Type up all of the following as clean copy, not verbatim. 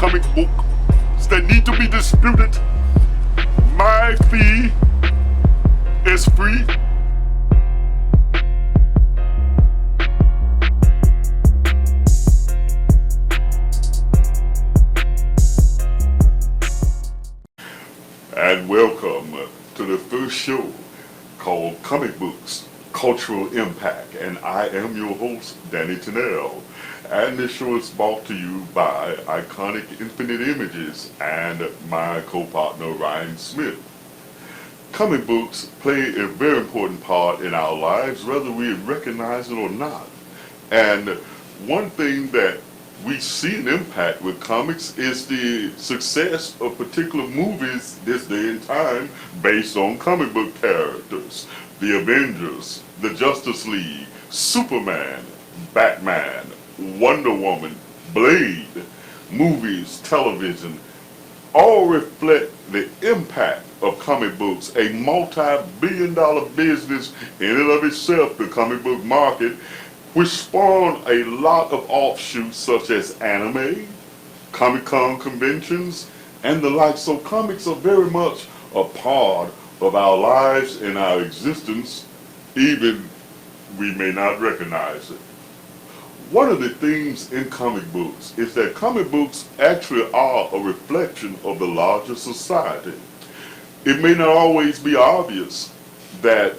comic books that need to be disputed. My fee is free. And welcome to the first show called Comic Books Cultural Impact. And I am your host, Danny Tennial. And this show is brought to you by Iconic Infinite Images and my co-partner, Ryan Smith. Comic books play a very important part in our lives, whether we recognize it or not. And one thing that we see an impact with comics is the success of particular movies this day and time based on comic book characters. The Avengers, the Justice League, Superman, Batman, Wonder Woman, Blade, movies, television, all reflect the impact of comic books, a multi-billion-dollar business in and of itself, the comic book market, which spawned a lot of offshoots such as anime, Comic-Con conventions, and the like. So comics are very much a part of our lives and our existence, even we may not recognize it. One of the themes in comic books is that comic books actually are a reflection of the larger society. It may not always be obvious that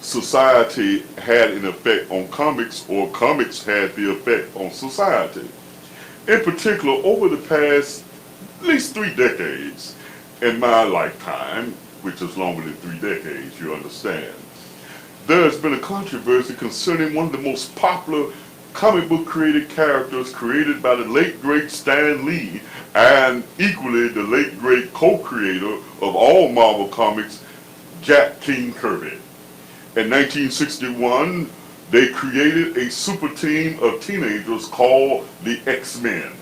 society had an effect on comics or comics had the effect on society. In particular, over the past at least 3 decades, in my lifetime, which is longer than 3 decades, you understand, there has been a controversy concerning one of the most popular comic book created characters created by the late great Stan Lee and equally the late great co-creator of all Marvel comics, Jack King Kirby. In 1961, they created a super team of teenagers called the X-Men.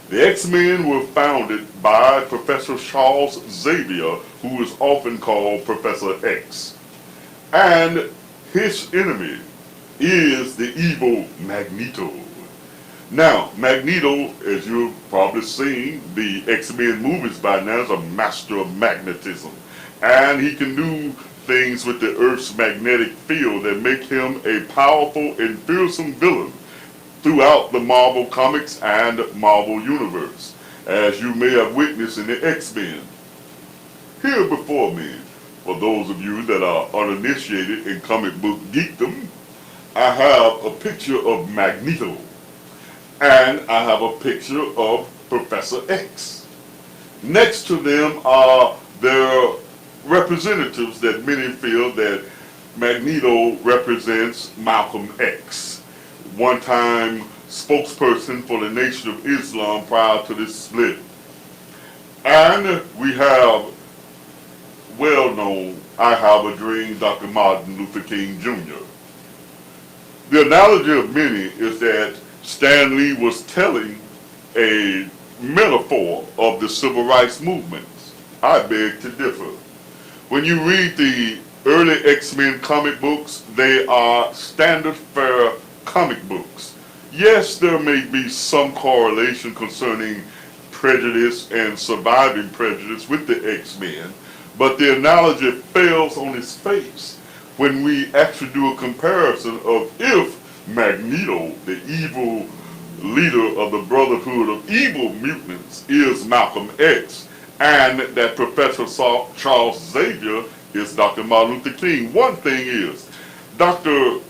The X-Men were founded by Professor Charles Xavier, who is often called Professor X. And his enemy is the evil Magneto. Now, Magneto, as you've probably seen the X-Men movies by now, is a master of magnetism. And he can do things with the Earth's magnetic field that make him a powerful and fearsome villain throughout the Marvel Comics and Marvel Universe, as you may have witnessed in the X-Men. Here before me, for those of you that are uninitiated in comic book geekdom, I have a picture of Magneto, and I have a picture of Professor X. Next to them are their representatives that many feel that Magneto represents Malcolm X, one-time spokesperson for the Nation of Islam prior to this split. And we have well-known I Have a Dream, Dr. Martin Luther King Jr. The analogy of many is that Stan Lee was telling a metaphor of the civil rights movement. I beg to differ. When you read the early X-Men comic books, they are standard fare comic books. Yes, there may be some correlation concerning prejudice and surviving prejudice with the X-Men, but the analogy fails on its face when we actually do a comparison of if Magneto, the evil leader of the Brotherhood of Evil Mutants, is Malcolm X, and that Professor Charles Xavier is Dr. Martin Luther King. One thing is, Dr.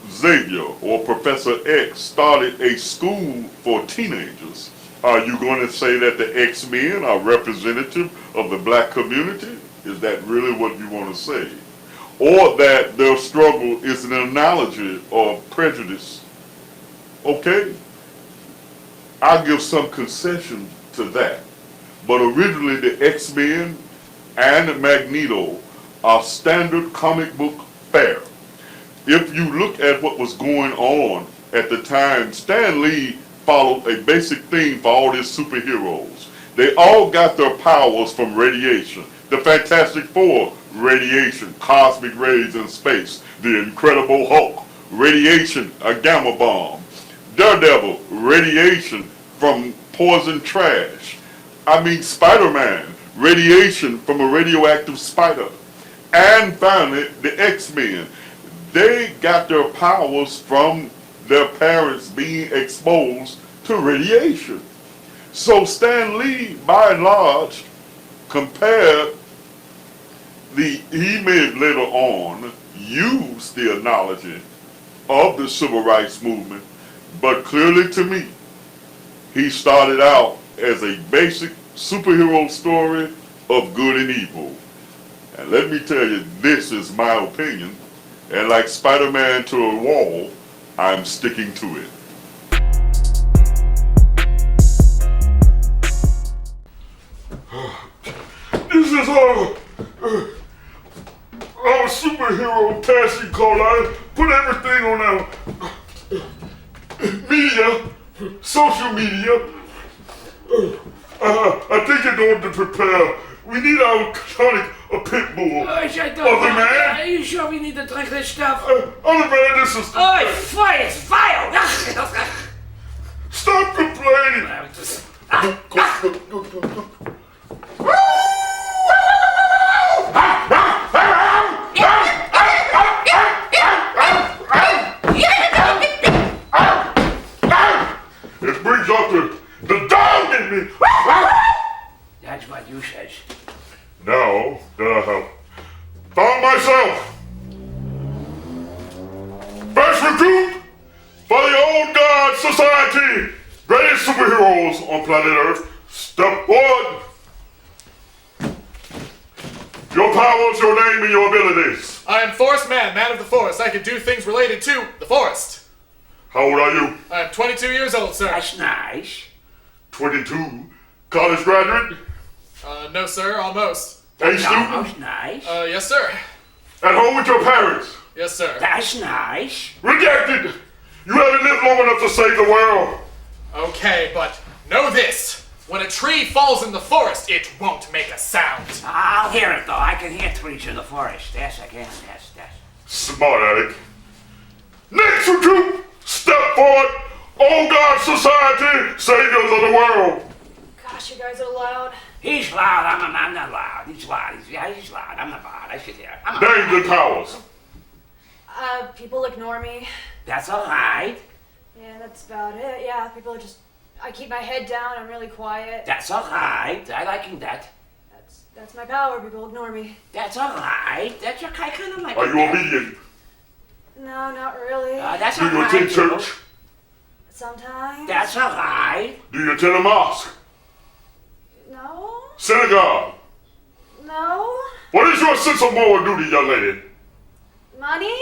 Xavier or Professor X started a school for teenagers. Are you going to say that the X-Men are representative of the black community? Is that really what you want to say? Or that their struggle is an analogy of prejudice? Okay, I'll give some concession to that. But originally the X-Men and Magneto are standard comic book fare. If you look at what was going on at the time, Stan Lee followed a basic theme for all his superheroes. They all got their powers from radiation. The Fantastic Four, radiation, cosmic rays in space. The Incredible Hulk, radiation, a gamma bomb. Daredevil, radiation, from poison trash. I mean Spider-Man, radiation from a radioactive spider. And finally, the X-Men. They got their powers from their parents being exposed to radiation. So Stan Lee, by and large, compared he may later on use the analogy of the civil rights movement, but clearly to me, he started out as a basic superhero story of good and evil. And let me tell you, this is my opinion, and like Spider-Man to a wall, I'm sticking to it. This is our superhero casting call. I put everything on our media, social media. I think in order to prepare, we need our tonic, a pit bull. Other man. Are you sure we need to drink this stuff? Other man, this is... Oh, fire, it's vile! Stop complaining! It brings out the dog in me! That's what you says. Now that I have found myself first recruit for the Old God Society, greatest superheroes on planet Earth, step forward. Your powers, your name, and your abilities. I am Forest Man, man of the forest. I can do things related to the forest. How old are you? I am 22 years old, sir. That's nice. 22. College graduate? No, sir, almost. A student? Almost nice. Yes, sir. At home with your parents? Yes, sir. That's nice. Rejected! You haven't lived long enough to save the world. Okay, but know this. When a tree falls in the forest, it won't make a sound. I'll hear it, though. I can hear trees in the forest. Yes, I can. Yes. Smart aleck. Next recruit, step forward. Old God Society, saviors of the world. Gosh, you guys are loud. He's loud. I'm not loud. He's loud. He's loud. I'm not loud. I should hear. Name the powers. People ignore me. That's all right. Yeah, that's about it. Yeah, people are just... I keep my head down, I'm really quiet. That's all right. I like that. That's my power, people ignore me. That's all right. That's your kind of like. Are you obedient? No, not really. That's Do all you right. attend church? Sometimes. That's all right. Do you attend a mosque? No. Synagogue? No. What is your sense of moral duty, young lady? Money?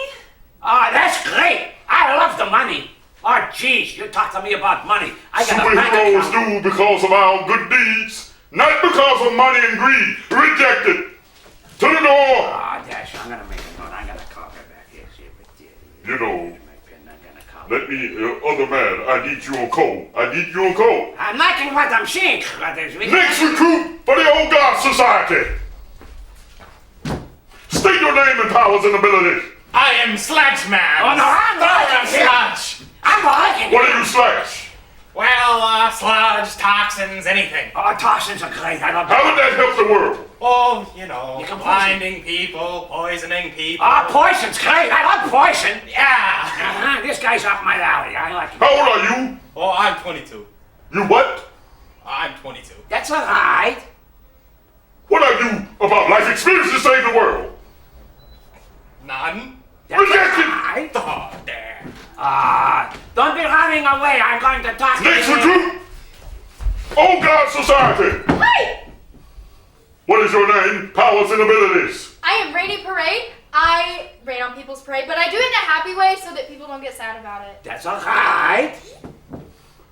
Oh, that's great. I love the money. Oh, jeez, you talk to me about money. I got a bank Superheroes account. do because of our good deeds, not because of money and greed. Rejected. To the door. Oh, Dash, I'm gonna make a note. I'm gonna call her back here. See if it You know, I'm gonna call her. let me, other man, I need you on call. I need you on call. I'm liking what I'm seeing, brothers. Next recruit for the Old God Society. State your name and powers and abilities. I am Sludge Man. Oh, no, I'm liking it. Sludge. I'm liking What it. do you slash? Well, sludge, toxins, anything. Oh, toxins are great. I love How would that. that help the world? Oh, you know, You can blinding people, poisoning people. Oh, poison's great. I love poison. Yeah. This guy's up my alley. I like it. How old are you? Oh, I'm 22. You what? I'm 22. That's all right. What are you about life experience to save the world? None. That's all Rejected. right. Oh, there. Don't be running away. I'm going to talk to Next you. recruit, Old God Society. Hi! What is your name, powers and abilities? I am Rainy Parade. I rain on people's parade, but I do it in a happy way so that people don't get sad about it. That's all right.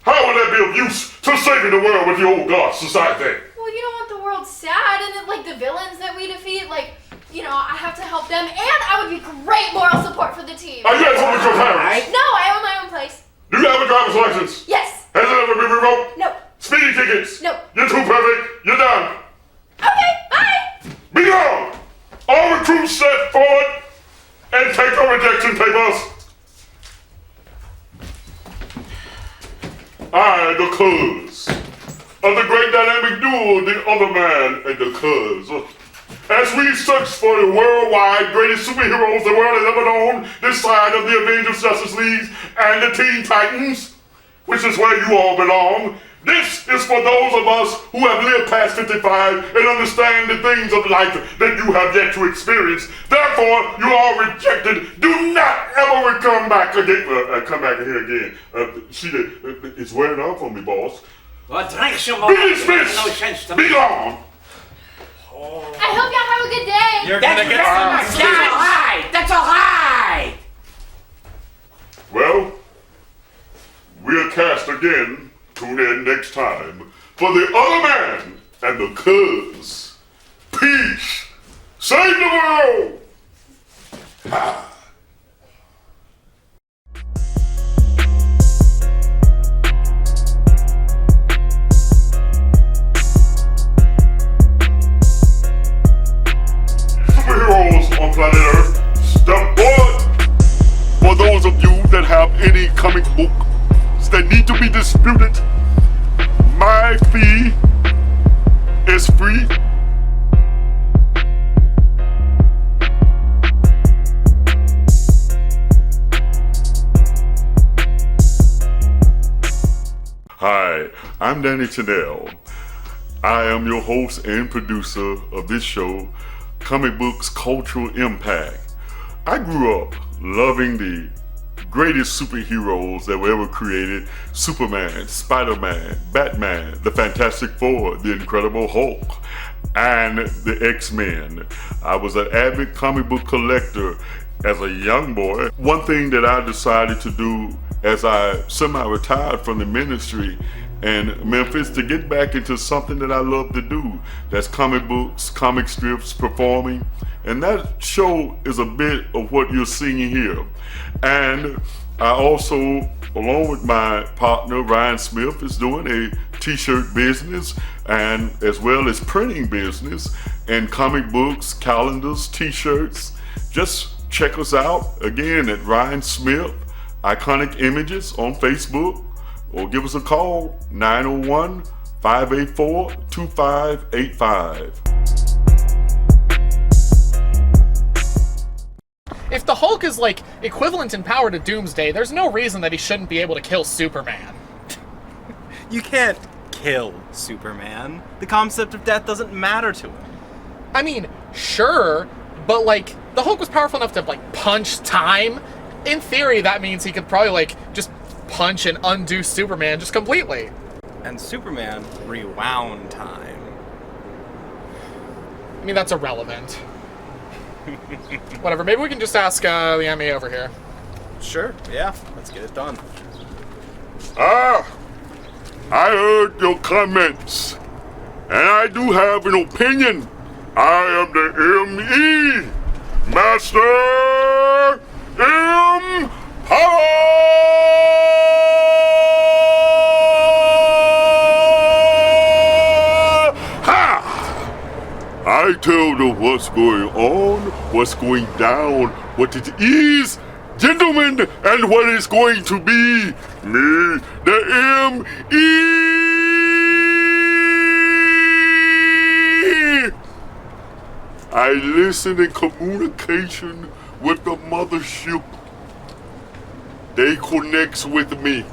How will that be of use to saving the world with the Old God Society? Well, you don't want the world sad, and then, like, the villains that we defeat, like, you know, I have to help them, and I would be great moral support for the team. Are you at home with your parents? No, I own my own place. Do you have a driver's license? Yes. Has it ever been revoked? No. Speeding tickets? No. You're too perfect. You're done. Okay, bye. Be gone! All recruits step forward and take the rejection papers. I, the cuz, of the great dynamic duo, the other man and the cuz. As we search for the worldwide greatest superheroes the world has ever known, this side of the Avengers, Justice League, and the Teen Titans, which is where you all belong. This is for those of us who have lived past 55 and understand the things of life that you have yet to experience. Therefore, you are rejected. Do not ever come back again. Come back here again. See, it's wearing off on me, boss. Well, drink some more. Be dismissed. No sense to me. Be gone. I hope y'all have a good day. You're gonna get That's all right. That's all right. Well, we'll cast again. Tune in next time for the other man and the cuz. Peace. Save the world. Superheroes on planet Earth, step forward. For those of you that have any comic book that need to be disputed, my fee is free. Hi, I'm Danny Tennial. I am your host and producer of this show, Comic Books Cultural Impact. I grew up loving the greatest superheroes that were ever created: Superman, Spider-Man, Batman, the Fantastic Four, the Incredible Hulk, and the X-Men. I was an avid comic book collector as a young boy. One thing that I decided to do as I semi-retired from the ministry in Memphis to get back into something that I love to do. That's comic books, comic strips, performing. And that show is a bit of what you're seeing here. And I also, along with my partner Ryan Smith, is doing a t-shirt business and as well as printing business and comic books, calendars, t-shirts. Just check us out again at Ryan Smith Iconic Images on Facebook, or give us a call, 901-584-2585. If the Hulk is, like, equivalent in power to Doomsday, there's no reason that he shouldn't be able to kill Superman. You can't kill Superman. The concept of death doesn't matter to him. I mean, sure, but, like, the Hulk was powerful enough to, like, punch time. In theory, that means he could probably, like, just punch and undo Superman just completely. And Superman rewound time. I mean, that's irrelevant. Whatever, maybe we can just ask the MA over here. Sure, yeah, let's get it done. I heard your comments, and I do have an opinion. I am the ME, Master M. Power! Ha! I tell them what's going on, what's going down, what it is, gentlemen, and what it's going to be. Me, the M.E. I listen in communication with the mothership. They connects with me.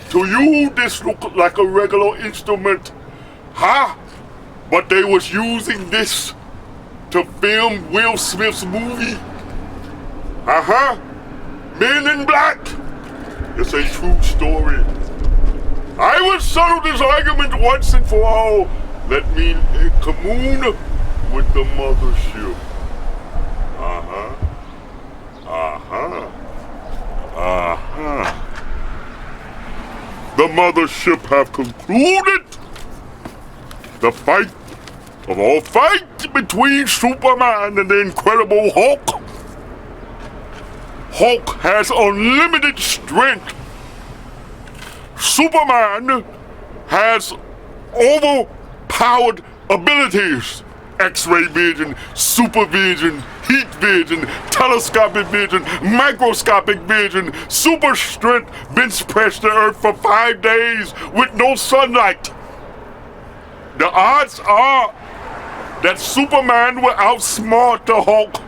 To you, this look like a regular instrument, huh? But they was using this to film Will Smith's movie. Men in Black. It's a true story. I will settle this argument once and for all. Let me commune with the mothership. The mothership have concluded the fight of all fights between Superman and the Incredible Hulk. Hulk has unlimited strength. Superman has overpowered abilities. X-ray vision, supervision, heat vision, telescopic vision, microscopic vision, super strength bench press the earth for 5 days with no sunlight. The odds are that Superman will outsmart the Hulk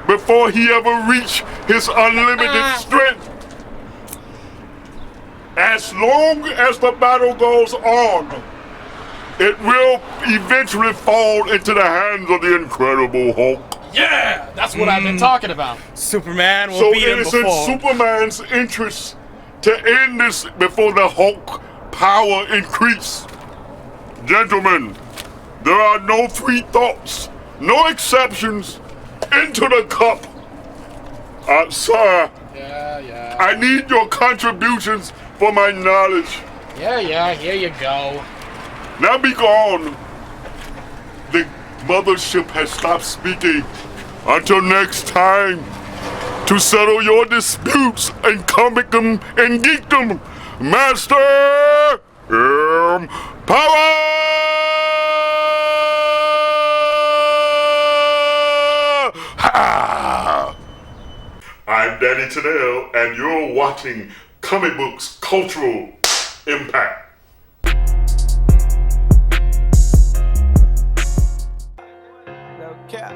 before he ever reach his unlimited strength. As long as the battle goes on, it will eventually fall into the hands of the Incredible Hulk. Yeah, that's what I've been talking about. Superman will So beat it him is in before. Superman's interest to end this before the Hulk power increase. Gentlemen, there are no free thoughts, no exceptions. Into the cup. Sir, Yeah. I need your contributions for my knowledge. Yeah, here you go. Now be gone. The mothership has stopped speaking. Until next time, to settle your disputes and comicdom and geekdom, Master Power! Ha! I'm Danny Tennial, and you're watching Comic Books Cultural Impact. No cap.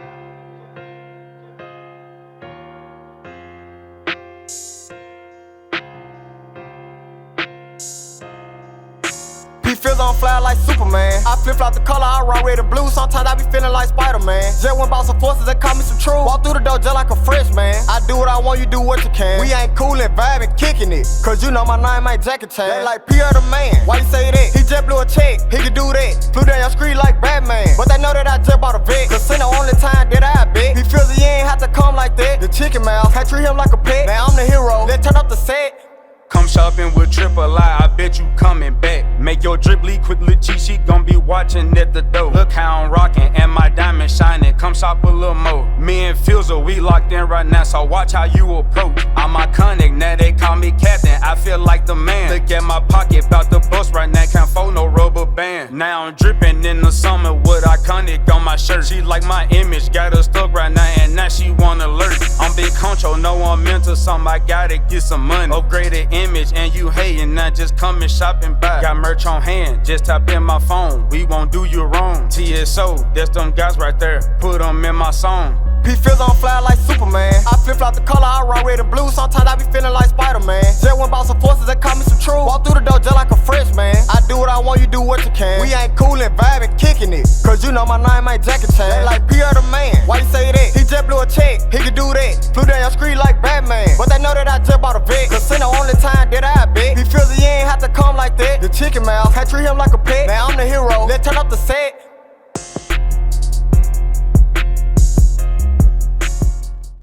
He feels on fly like Superman. I flip flop the color, I rock red and blue. Sometimes I be feeling like Spider-Man. Just went bought some forces that call me some true. Walk through the door just like a freshman. I do what I want, you do what you can. We ain't coolin', vibing, kicking it. Cause you know my name ain't Jackie Chan. They like Pierre the man. Why you say that? He just blew a check. He can do that. Flew down your street like Batman. But they know that I just bought a vet. Cause in the only time that I bet. He feels he ain't have to come like that. The chicken mouth, can't treat him like a pet. Now I'm the hero. Let's turn up the set. Come shopping with Triple I bet you coming back. Make your drip leak quick, little cheat, she gon' be watching at the door. Look how I'm rocking and my diamond shining. Come shop a little more. Me and Fizzle, we locked in right now, so watch how you approach. I'm iconic, now they call me captain. I feel like the man. Look at my pocket, bout the bust right now, can't fold no rubber band. Now I'm dripping in the summer with iconic on my shirt. She like my image, got her stuck right now, and now she wanna alert. I'm big control, know I'm into something, I gotta get some money. Upgraded image and you hating, not just come and shop and buy. Got merch on hand, just tap in my phone. We won't do you wrong. TSO, that's them guys right there. Put them in my song. He feels on fly like Superman. I flip flop the color, I rock red and blue. Sometimes I be feeling like Spider-Man. Just went bought some forces that call me some true. Walk through the door just like a freshman. I do what I want, you do what you can. We ain't coolin', vibing, kicking it. Cause you know my name ain't Jackie Chan. They like Pierre the man. Why you say that? He just blew a check. He can do that. Flew down your street like Batman. But they know that I just bought a vet. Cause in the only time that I bet. He feels he ain't have to come like that. The chicken mouth, can't treat him like a pet. Now I'm the hero. Let's turn up the set.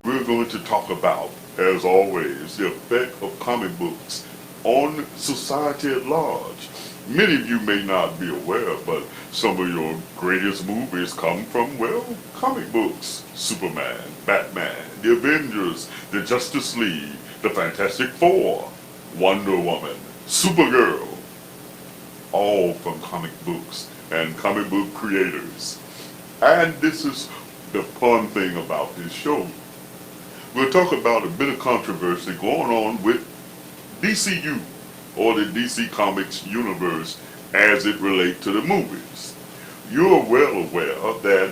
We're going to talk about, as always, the effect of comic books on society at large. Many of you may not be aware, but some of your greatest movies come from, well, comic books. Superman, Batman, the Avengers, the Justice League, the Fantastic Four, Wonder Woman, Supergirl, all from comic books and comic book creators. And this is the fun thing about this show. We'll talk about a bit of controversy going on with DCU, or the DC Comics universe, as it relates to the movies. You're well aware that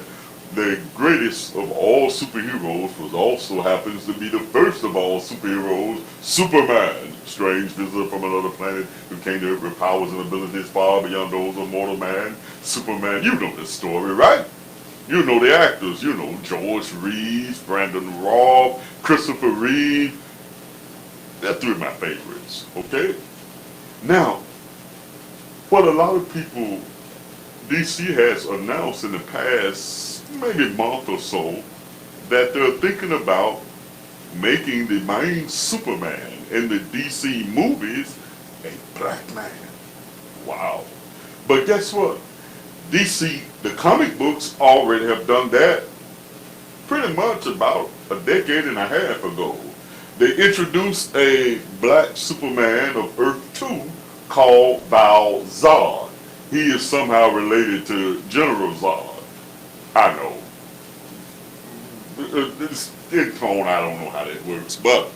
the greatest of all superheroes was also happens to be the first of all superheroes, Superman, strange visitor from another planet who came to Earth with powers and abilities far beyond those of mortal man. Superman, you know the story, right? You know the actors, you know George Reeves, Brandon Routh, Christopher Reeve. They're three of my favorites, okay? Now, what a lot of people, DC has announced in the past, maybe month or so, that they're thinking about making the main Superman in the DC movies a black man. Wow. But guess what? DC, the comic books already have done that pretty much about a decade and a half ago. They introduced a black Superman of Earth 2 called Val Zod. He is somehow related to General Zod. I know, skin tone, I don't know how that works, but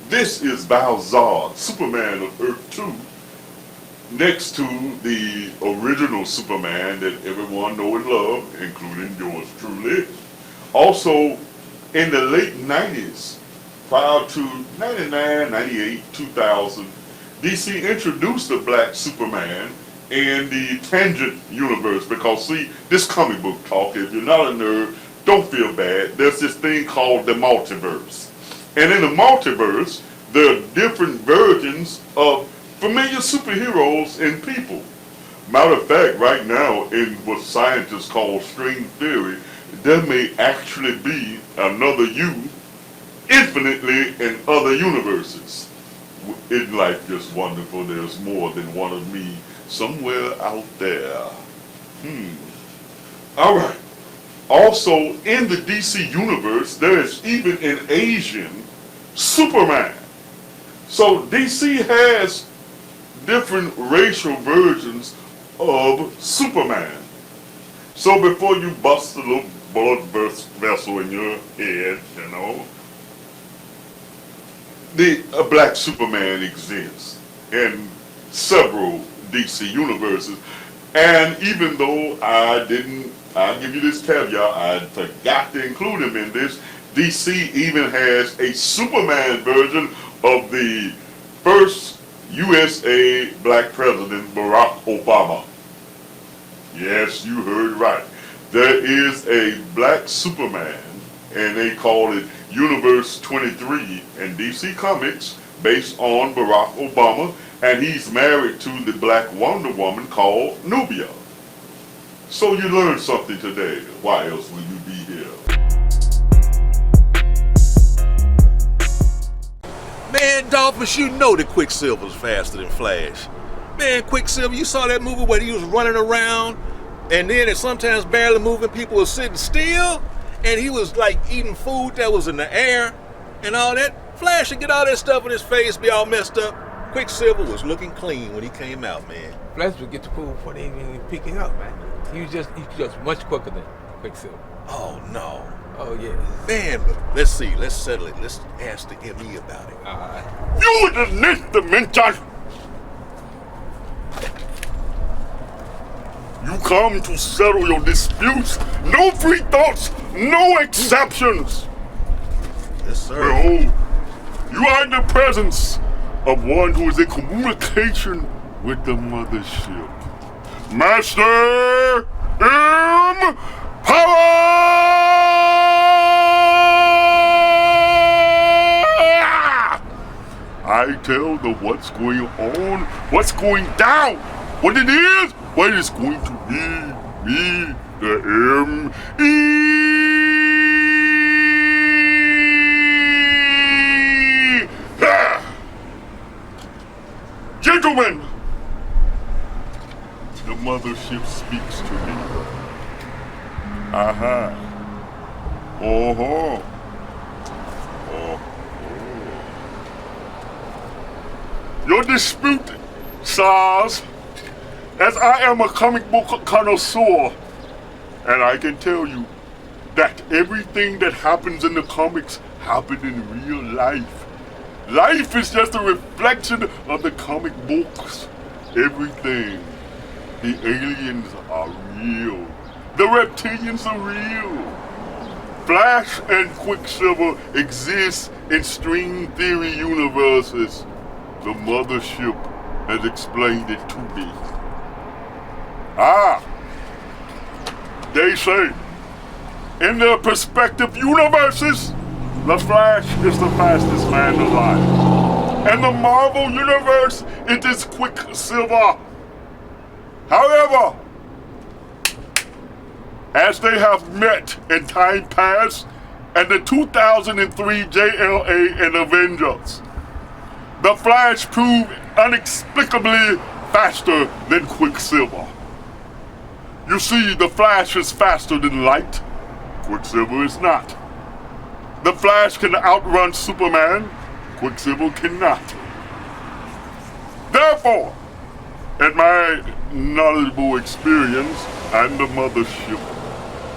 this is Balzar, Superman of Earth 2, next to the original Superman that everyone know and love, including yours truly. Also, in the late 90s, prior to 99, 98, 2000, DC introduced the Black Superman in the Tangent universe, because see, this comic book talk, if you're not a nerd, don't feel bad. There's this thing called the multiverse. And in the multiverse, there are different versions of familiar superheroes and people. Matter of fact, right now, in what scientists call string theory, there may actually be another you infinitely in other universes. Isn't life just wonderful? There's more than one of me somewhere out there. All right. Also, in the DC universe, there is even an Asian Superman. So DC has different racial versions of Superman. So before you bust a little blood vessel in your head, you know, a Black Superman exists in several DC universes. And even though I'll give you this caveat, I forgot to include him in this, DC even has a Superman version of the first USA Black President, Barack Obama. Yes, you heard right. There is a Black Superman, and they call it Universe 23 in DC Comics, based on Barack Obama, and he's married to the Black Wonder Woman called Nubia. So you learned something today. Why else would you be here? Man, Dolphins, you know that Quicksilver's faster than Flash. Man, Quicksilver, you saw that movie where he was running around, and then at sometimes barely moving, people were sitting still, and he was like eating food that was in the air and all that. Flash would get all that stuff in his face, be all messed up. Quicksilver was looking clean when he came out, man. Flash would get the food before they even picking up, man. He was just much quicker than Quicksilver. Oh, no. Oh, yeah. Man, but let's see. Let's settle it. Let's ask the ME about it. All right. You the next dimension! You come to settle your disputes. No free thoughts, no exceptions. Yes, sir. Behold, you are in the presence of one who is in communication with the mothership. Master M. Power! I tell the what's going on, what's going down, what it is, what it's going to be, me, the M.E. Gentlemen, the mothership speaks to me. Aha. Oh. Your dispute, sirs, as I am a comic book connoisseur, and I can tell you that everything that happens in the comics happened in real life. Life is just a reflection of the comic books. Everything. The aliens are real. The reptilians are real. Flash and Quicksilver exist in string theory universes. The mothership has explained it to me. They say, in their perspective universes, the Flash is the fastest man alive. And the Marvel universe, it is Quicksilver. However, as they have met in time past, and the 2003 JLA and Avengers, the Flash proved inexplicably faster than Quicksilver. You see, the Flash is faster than light. Quicksilver is not. The Flash can outrun Superman. Quicksilver cannot. Therefore, in my knowledgeable experience and the mothership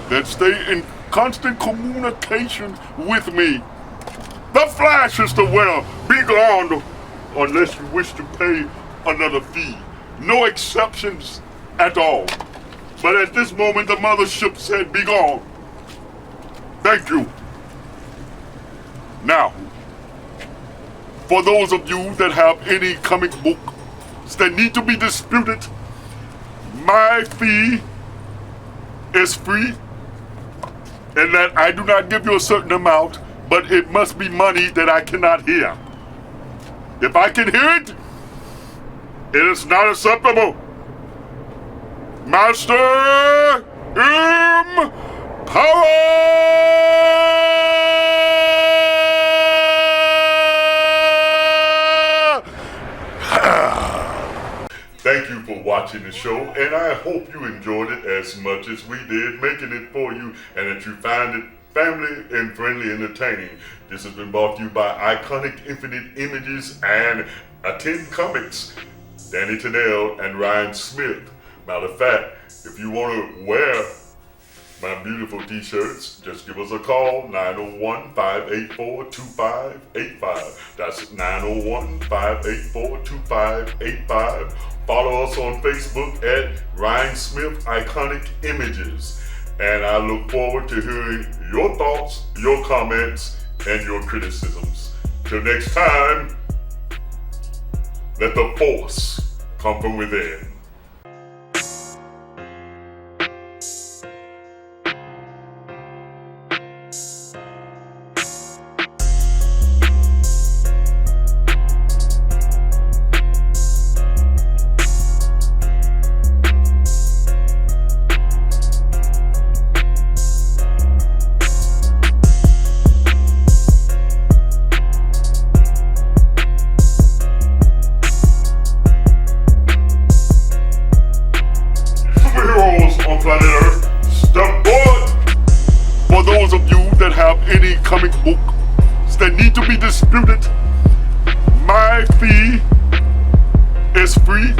that stay in constant communication with me. The Flash is the winner. Be gone unless you wish to pay another fee. No exceptions at all. But at this moment, the mothership said, be gone. Thank you. Now, for those of you that have any comic books that need to be disputed, my fee is free, and that I do not give you a certain amount, but it must be money that I cannot hear. If I can hear it, it is not acceptable. Master M. Power! Thank you for watching the show, and I hope you enjoyed it as much as we did making it for you, and that you find it family and friendly entertaining. This has been brought to you by Iconic Infinite Images and Attend Comics, Danny Tennial and Ryan Smith. Matter of fact, if you want to wear my beautiful t-shirts, just give us a call, 901-584-2585. That's 901-584-2585. Follow us on Facebook at Ryan Smith Iconic Images. And I look forward to hearing your thoughts, your comments, and your criticisms. Till next time, let the force come from within. Any comic books that need to be disputed, my fee is free.